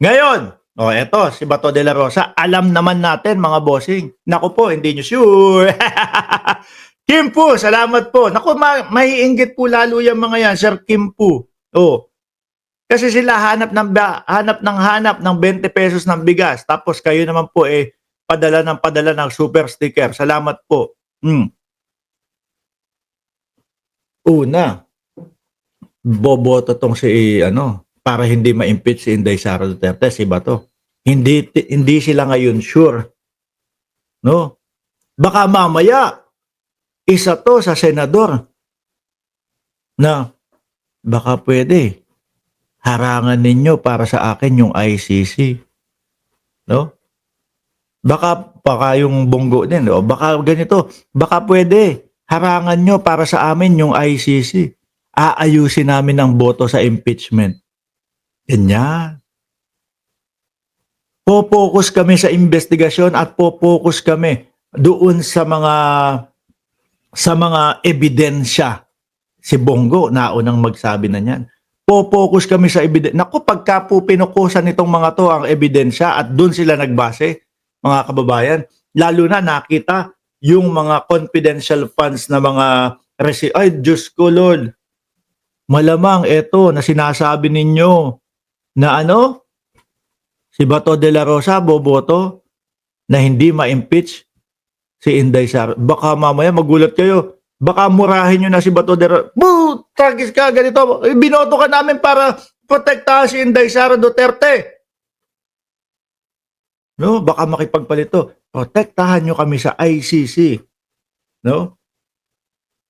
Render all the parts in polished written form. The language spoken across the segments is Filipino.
Ngayon, eto si Bato de la Rosa, alam naman natin mga bossing. Naku po, hindi nyo sure. Kim po, salamat po. Naku, maiinggit po lalo yung mga yan, Sir Kim po. Oh, kasi sila hanap ng 20 pesos ng bigas. Tapos kayo naman po padala ng super sticker. Salamat po. Una, boboto tong si para hindi ma-impeach si Inday Sara Duterte, si Bato. Hindi sila ngayon sure. No? Baka mamaya isa to sa senador na baka pwede harangan ninyo para sa akin yung ICC. No? Baka yung Bongo din, o baka ganito, baka pwede harangan nyo para sa amin yung ICC. Aayusin namin ang boto sa impeachment. Ganyan. Po-focus kami sa investigasyon at po-focus kami doon sa mga ebidensya. Si Bongo naunang magsabi na niyan. Po-focus kami sa ebidensya. Naku, pagka po pinukusan nitong mga to ang ebidensya at doon sila nagbase, mga kababayan, lalo na nakita yung mga confidential funds na mga ay, Diyos ko Lord, malamang ito na sinasabi ninyo na si Bato de la Rosa boboto na hindi ma-impeach si Inday Sara. Baka mamaya magulat kayo. Baka murahin nyo na si Bato de la Rosa. Tragis ka, ganito. Binoto ka namin para protektahan si Inday Sara Duterte. No, baka makipagpalito. Protektahan nyo kami sa ICC. No?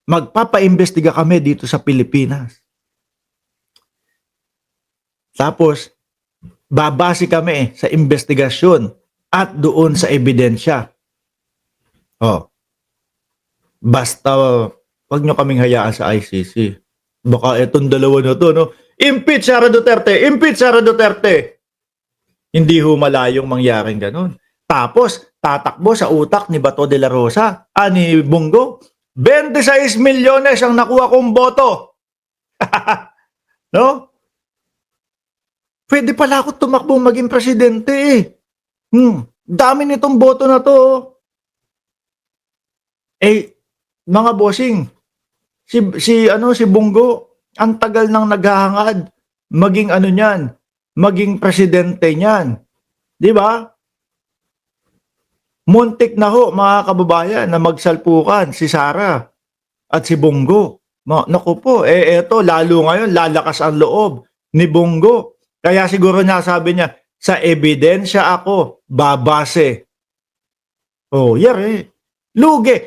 Magpapaimbestiga kami dito sa Pilipinas. Tapos, babase kami sa investigasyon at doon sa ebidensya. Basta wag nyo kaming hayaan sa ICC. Baka etong dalawa na to, no? Impeach Sara Duterte! Impeach Sara Duterte! Hindi ho malayong mangyaring ganun. Tapos, tatakbo sa utak ni Bato de la Rosa, ni Bongo, 26 milyones ang nakuha kong boto. No? Pwede pala ako tumakbo maging presidente Dami nitong boto na to. Mga bossing, si Bongo, ang tagal nang naghahangad maging niyan, maging presidente niyan. 'Di ba? Muntik na ho mga kababayan na magsalpukan si Sara at si Bongo. Naku po, eto lalo ngayon lalakas ang loob ni Bongo. Kaya siguro sabi niya, sa ebidensya ako babase. Lugi.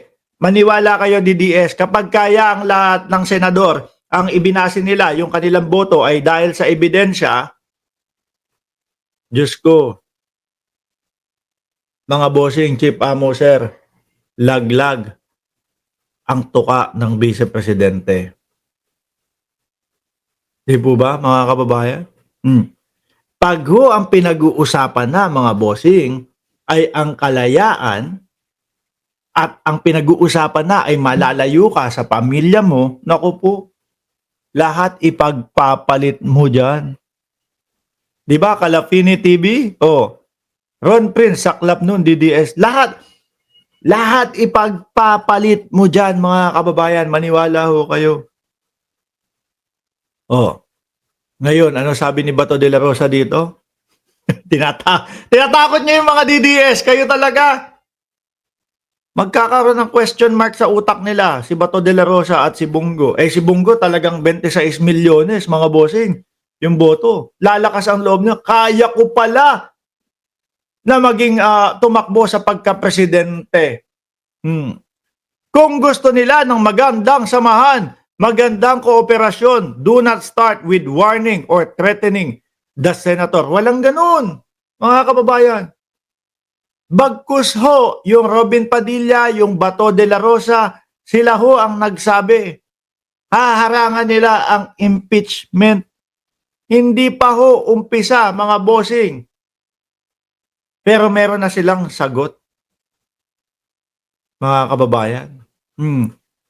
Maniwala kayo DDS, kapag kaya ang lahat ng senador, ang ibinase nila, yung kanilang boto ay dahil sa ebidensya, Diyos ko, mga bossing, Chief Amo Sir, laglag ang tuka ng Vice Presidente. Di po ba, mga kababayan? Pag ang pinag-uusapan na, mga bossing, ay ang kalayaan at ang pinag-uusapan na ay malalayo ka sa pamilya mo, naku po, lahat ipagpapalit mo dyan. Di ba, Kalafini TV? Ron Prince, saklap nun, DDS. Lahat ipagpapalit mo dyan, mga kababayan. Maniwala ho kayo. Ngayon, ano sabi ni Bato de la Rosa dito? Tinatakot niya yung mga DDS. Kayo talaga. Magkakaroon ng question mark sa utak nila, si Bato de la Rosa at si Bongo. Si Bongo talagang 26 milyones, mga bossing, yung boto. Lalakas ang loob niya. Kaya ko pala na maging tumakbo sa pagka-presidente. Kung gusto nila ng magandang samahan, magandang kooperasyon, do not start with warning or threatening the senator. Walang ganun, mga kababayan. Bagkus ho, yung Robin Padilla, yung Bato de la Rosa, sila ho ang nagsabi. Haharangan nila ang impeachment. Hindi pa ho umpisa, mga bossing. Pero meron na silang sagot. Mga kababayan.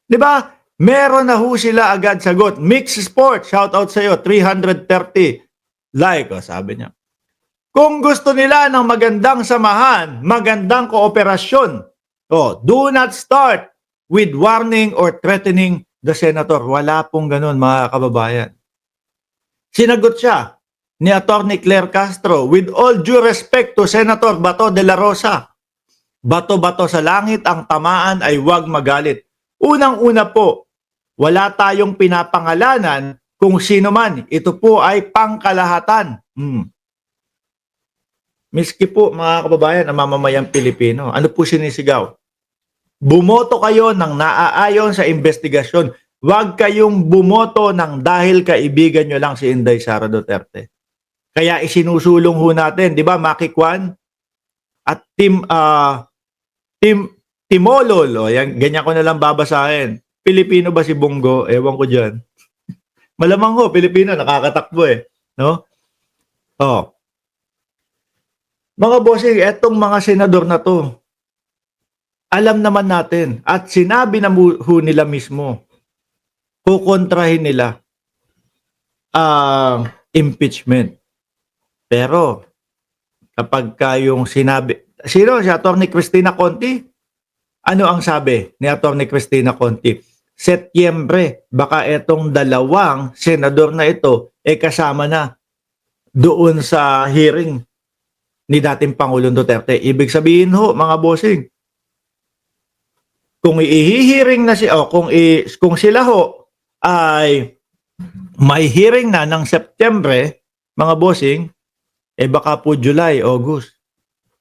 Di ba? Meron na ho sila agad sagot. Mix Sport, shout out sa iyo, 330 like, sabi niya. Kung gusto nila ng magandang samahan, magandang kooperasyon, do not start with warning or threatening the senator. Wala pong ganun, mga kababayan. Sinagot siya ni Atty. Claire Castro, with all due respect to Senator Bato de la Rosa, bato-bato sa langit, ang tamaan ay huwag magalit. Unang-una po, wala tayong pinapangalanan kung sino man. Ito po ay pangkalahatan. Miski po, mga kababayan, ang mamamayang Pilipino, ano po sinisigaw? Bumoto kayo ng naaayon sa investigasyon. Huwag kayong bumoto ng dahil kaibigan nyo lang si Inday Sara Duterte. Kaya isinusulong ho natin, di ba, Maki Kwan at Timolol, yan, ganyan ko na lang babasahin. Pilipino ba si Bongo? Ewan ko dyan. Malamang ho, Pilipino, nakakatakbo no? Mga bossing, etong mga senador na to, alam naman natin at sinabi na ho nila mismo, kukontrahin nila ang impeachment. Pero kapag yung sinabi, sino si Atty. Cristina Conti? Ano ang sabi ni Atty. Cristina Conti? Setyembre, baka etong dalawang senador na ito kasama na doon sa hearing ni dating Pangulong Duterte. Ibig sabihin ho, mga bossing, kung i-hearing na kung sila ho ay may hearing na ng Setyembre, mga bossing, baka po July, August,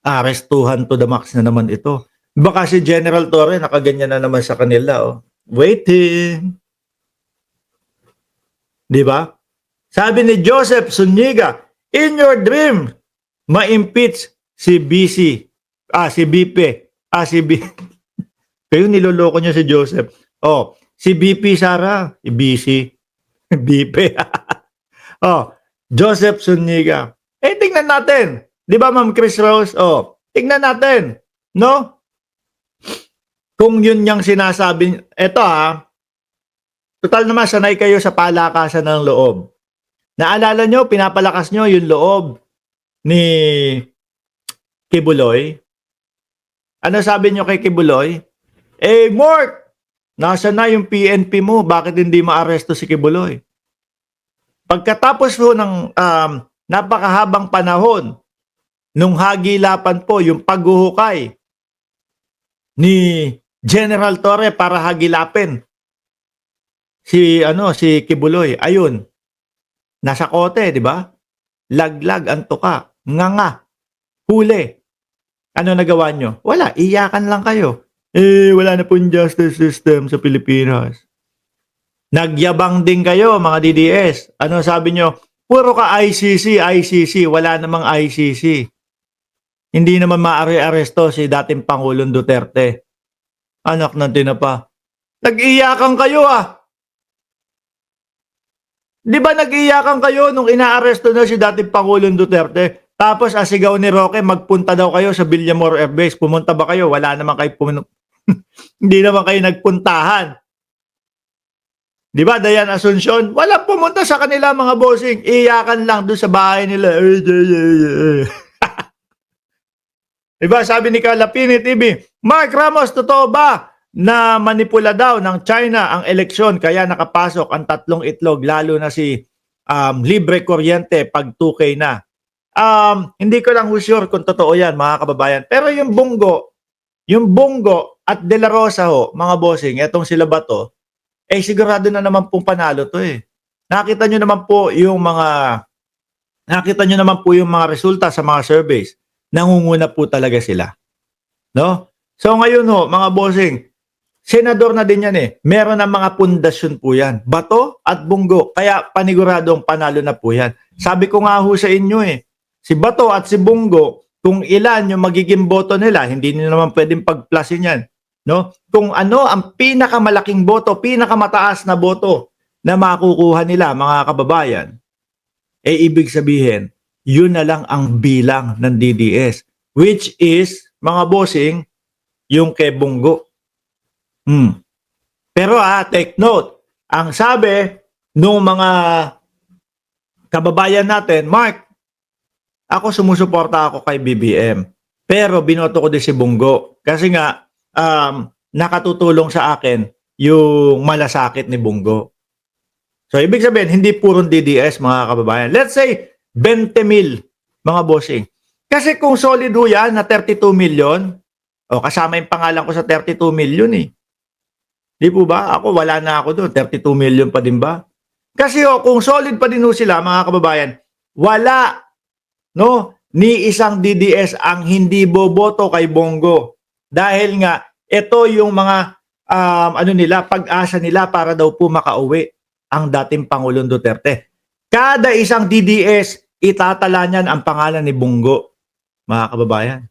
arestuhan to the max na naman ito. Baka si General Torre nakaganyan na naman sa kanila, waiting. Di ba? Sabi ni Joseph Zuniga, in your dream, ma-impeach si BC, si BP, si B. Kayo niloloko niyo si Joseph. Si BP Sara, BC, BP. Joseph Zuniga. Tingnan natin. Di ba, Ma'am Chris Rose? Tingnan natin. No? Kung yun yung sinasabi, total naman, sanay kayo sa palakasan ng loob. Naalala nyo, pinapalakas nyo yung loob ni Kibuloy. Ano sabi nyo kay Kibuloy? Mark, nasa na yung PNP mo? Bakit hindi maaresto si Kibuloy? Pagkatapos po ng napakahabang panahon, nung hagilapan po, yung paghuhukay ni General Torre para hagilapin si Kibuloy. Ayun, nasa kote, di ba? Laglag ang tuka, nganga, huli. Ano nagawa nyo? Wala, iyakan lang kayo. Wala na pong justice system sa Pilipinas. Nagyabang din kayo, mga DDS. Ano sabi nyo? Puro ka ICC. Wala namang ICC. Hindi naman maaari-aresto si dating Pangulong Duterte. Anak ng tinapa. Nag-iyakan kayo Di ba nag-iyakan kayo nung inaaresto na si dating Pangulong Duterte? Tapos asigaw ni Roque, magpunta daw kayo sa Villamor Air Base. Pumunta ba kayo? Wala naman kayo hindi naman kayo nagpuntahan. Di ba, Dayan Asuncion? Wala pumunta sa kanila, mga bossing. Iyakan lang doon sa bahay nila. Di ba, sabi ni Kalapini TV, Mark Ramos, totoo ba na manipula daw ng China ang eleksyon kaya nakapasok ang tatlong itlog, lalo na si libre kuryente pag 2K na? Hindi ko lang sure kung totoo yan, mga kababayan. Pero yung Bongo at De La Rosa mga bossing, etong sila Bato, sigurado na naman pong panalo to Nakita nyo naman po yung mga resulta sa mga surveys. Nangunguna po talaga sila. No? So ngayon mga bossing, senador na din yan Meron na mga pundasyon po yan. Bato at Bongo. Kaya paniguradong panalo na po yan. Sabi ko nga sa inyo si Bato at si Bongo, kung ilan yung magiging boto nila, hindi nyo naman pwedeng pag-plusin yan. No? Kung ano ang pinakamalaking boto, pinakamataas na boto na makukuha nila, mga kababayan, ibig sabihin, yun na lang ang bilang ng DDS. Which is, mga bossing, yung kay Bongo. Pero take note, ang sabi nung mga kababayan natin, Mark, ako sumusuporta ako kay BBM. Pero binoto ko din si Bongo. Kasi nga, nakatutulong sa akin yung malasakit ni Bongo. So, ibig sabihin, hindi purong DDS, mga kababayan. Let's say, 20 mil, mga bossing. Kasi kung solid ho yan na 32 million, kasama yung pangalan ko sa 32 million eh. Di po ba? Ako, wala na ako doon. 32 million pa din ba? Kasi kung solid pa din ho sila, mga kababayan, wala, no, ni isang DDS ang hindi boboto kay Bongo. Dahil nga, ito yung mga, pag-asa nila para daw po makauwi ang dating Pangulong Duterte. Kada isang DDS, itatala niyan ang pangalan ni Bongo, mga kababayan.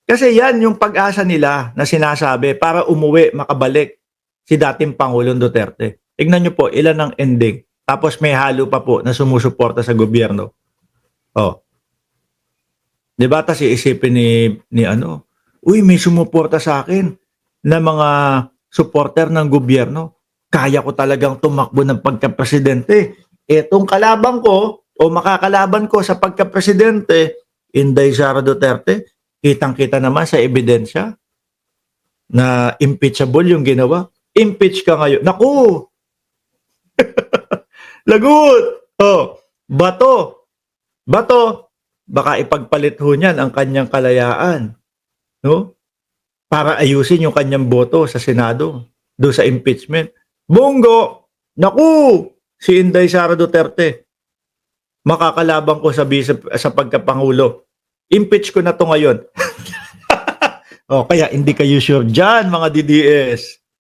Kasi yan yung pag-asa nila na sinasabi para umuwi, makabalik si dating Pangulong Duterte. Tignan nyo po, ilan ang ending. Tapos may halo pa po na sumusuporta sa gobyerno. Di ba? Tapos iisipin ni uy, may sumuporta sa akin na mga supporter ng gobyerno. Kaya ko talagang tumakbo ng pagka-presidente. Etong kalaban ko o makakalaban ko sa pagka-presidente, Inday Sara Duterte, kitang-kita naman sa ebidensya na impeachable yung ginawa. Impeach ka ngayon. Naku! Lagot! Bato, baka ipagpalit ho niyan ang kanyang kalayaan. No? Para ayusin yung kanyang boto sa Senado do sa impeachment. Bongo! Naku! Si Inday Sara Duterte. Makakalaban ko sa pagkapangulo. Impeach ko na to ngayon. Kaya hindi kayo sure dyan, mga DDS.